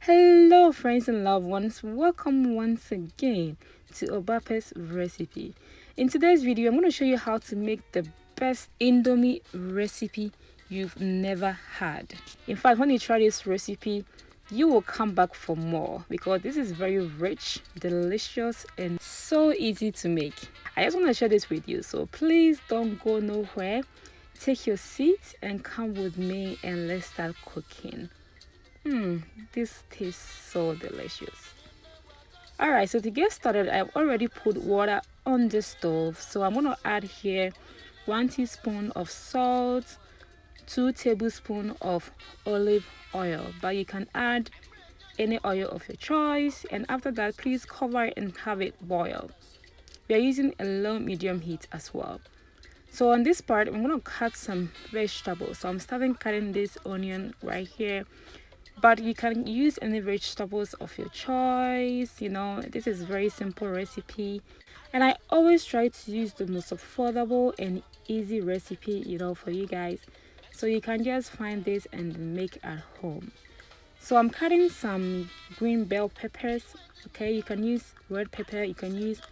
Hello friends and loved ones, welcome once again to OBAAPA'S recipe. In today's video, I'm going to show you how to make the best Indomie recipe you've never had. In fact, when you try this recipe, you will come back for more because this is very rich, delicious, and so easy to make. I just want to share this with you, so please don't go nowhere. Take your seat and come with me and let's start cooking. This tastes so delicious. Alright, so to get started, I've already put water on the stove. So I'm going to add here 1 teaspoon of salt, 2 tablespoons of olive oil. But you can add any oil of your choice. And after that, please cover it and have it boil. We are using a low medium heat as well. So on this part, I'm going to cut some vegetables. So I'm starting cutting this onion right here. But you can use any vegetables of your choice. This is a very simple recipe, and I always try to use the most affordable and easy recipe for you guys, so you can just find this and make at home. So I'm cutting some green bell peppers. Okay, you can use red pepper, you can use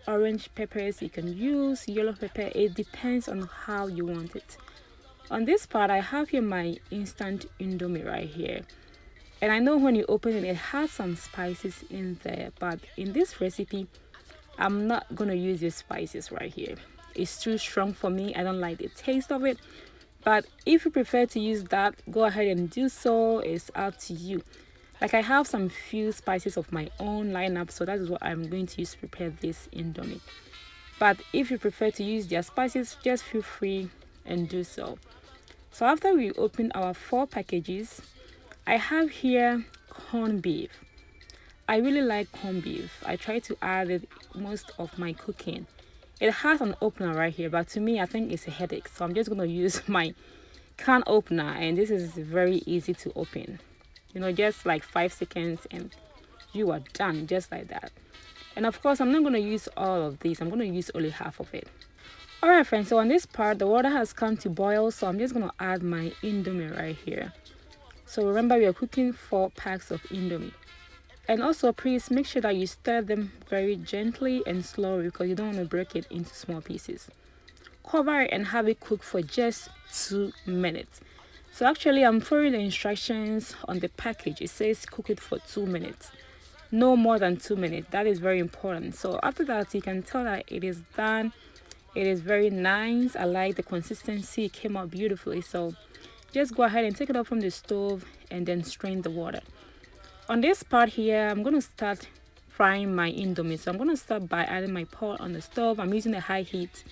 orange peppers, you can use yellow pepper. It depends on how you want it. On this part, I have here my instant Indomie right here. And I know when you open it, it has some spices in there. But in this recipe, I'm not going to use these spices right here. It's too strong for me. I don't like the taste of it. But if you prefer to use that, go ahead and do so. It's up to you. Like, I have some few spices of my own lineup. So that is what I'm going to use to prepare this Indomie. But if you prefer to use their spices, just feel free and do so. So after we open our 4 packages, I have here corned beef. I really like corned beef. I try to add it most of my cooking. It has an opener right here, but to me, I think it's a headache. So I'm just going to use my can opener, and this is very easy to open. Just like 5 seconds and you are done, just like that. And of course, I'm not going to use all of these. I'm going to use only half of it. Alright friends, so on this part, the water has come to boil, so I'm just going to add my Indomie right here. So remember, we are cooking 4 packs of Indomie. And also, please make sure that you stir them very gently and slowly because you don't want to break it into small pieces. Cover it and have it cook for just 2 minutes. So actually, I'm following the instructions on the package. It says cook it for 2 minutes. No more than 2 minutes. That is very important. So after that, you can tell that it is done. It is very nice. I like the consistency. It came out beautifully. So just go ahead and take it up from the stove and then strain the water. On this part here, I'm going to start frying my Indomie. So I'm going to start by adding my pot on the stove. I'm using a high heat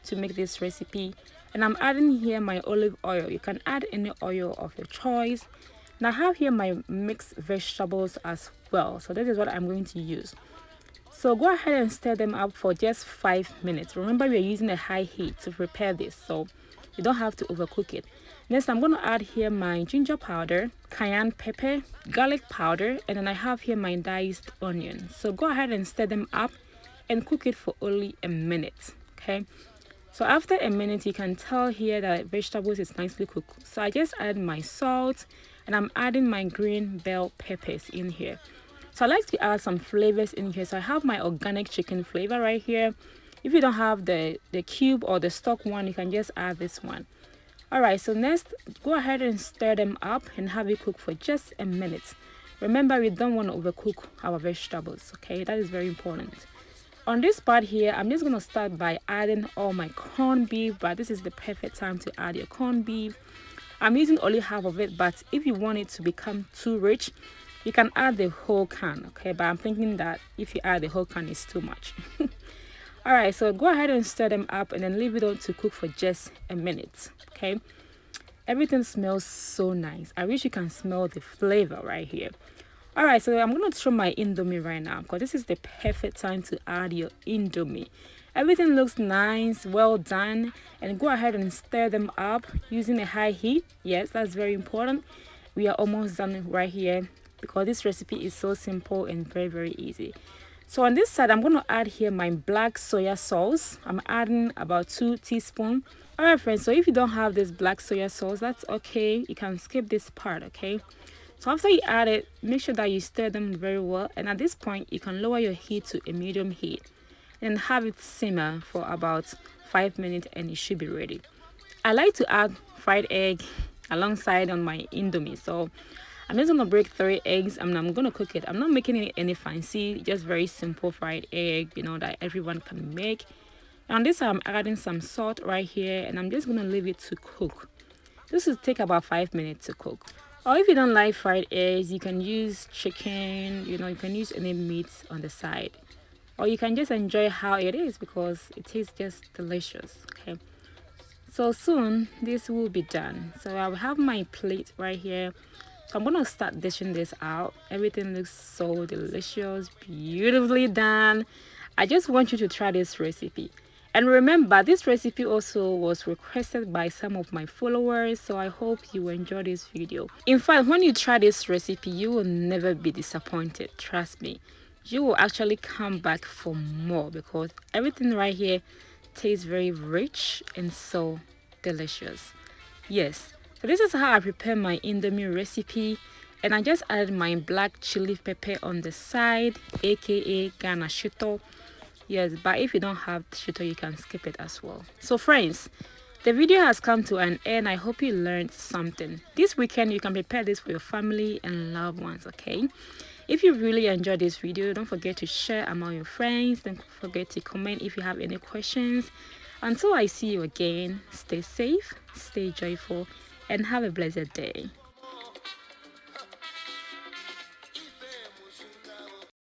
to make this recipe. And I'm adding here my olive oil. You can add any oil of your choice. And I have here my mixed vegetables as well. So this is what I'm going to use. So go ahead and stir them up for just 5 minutes. Remember, we're using a high heat to prepare this, so you don't have to overcook it. Next, I'm going to add here my ginger powder, cayenne pepper, garlic powder, and then I have here my diced onion. So go ahead and stir them up and cook it for only a minute. Okay. So after a minute, you can tell here that vegetables is nicely cooked. So I just add my salt and I'm adding my green bell peppers in here. So I like to add some flavors in here. So I have my organic chicken flavor right here. If you don't have the cube or the stock one, you can just add this one. Alright, so next, go ahead and stir them up and have it cook for just a minute. Remember, we don't want to overcook our vegetables, okay? That is very important. On this part here, I'm just going to start by adding all my corned beef, but this is the perfect time to add your corned beef. I'm using only half of it, but if you want it to become too rich, you can add the whole can, okay? But I'm thinking that if you add the whole can, it's too much. Alright, so go ahead and stir them up and then leave it on to cook for just a minute, okay? Everything smells so nice. I wish you can smell the flavor right here. Alright, so I'm going to throw my Indomie right now because this is the perfect time to add your Indomie. Everything looks nice, well done, and go ahead and stir them up using a high heat. Yes, that's very important. We are almost done right here because this recipe is so simple and very, very easy. So on this side, I'm going to add here my black soya sauce. I'm adding about 2 teaspoons. Alright friends, so if you don't have this black soya sauce, that's okay. You can skip this part, okay? So after you add it, make sure that you stir them very well, and at this point you can lower your heat to a medium heat and have it simmer for about 5 minutes, and it should be ready. I like to add fried egg alongside on my Indomie, so I'm just gonna break 3 eggs and I'm gonna cook it. I'm not making it any fancy, just very simple fried egg, you know, that everyone can make. And on this I'm adding some salt right here, and I'm just gonna leave it to cook. This will take about 5 minutes to cook. Or if you don't like fried eggs, you can use chicken, you know, you can use any meat on the side. Or you can just enjoy how it is because it tastes just delicious. Okay. So soon this will be done. So I will have my plate right here. So I'm gonna start dishing this out. Everything looks so delicious, beautifully done. I just want you to try this recipe. And remember, this recipe also was requested by some of my followers, so I hope you enjoy this video. In fact, when you try this recipe, you will never be disappointed. Trust me. You will actually come back for more because everything right here tastes very rich and so delicious. Yes, so this is how I prepare my Indomie recipe, and I just added my black chili pepper on the side, aka Ghana shito. Yes, but if you don't have shito, you can skip it as well. So friends, the video has come to an end. I hope you learned something. This weekend you can prepare this for your family and loved ones, okay? If you really enjoyed this video, don't forget to share among your friends. Don't forget to comment if you have any questions. Until I see you again, stay safe, stay joyful, and have a blessed day.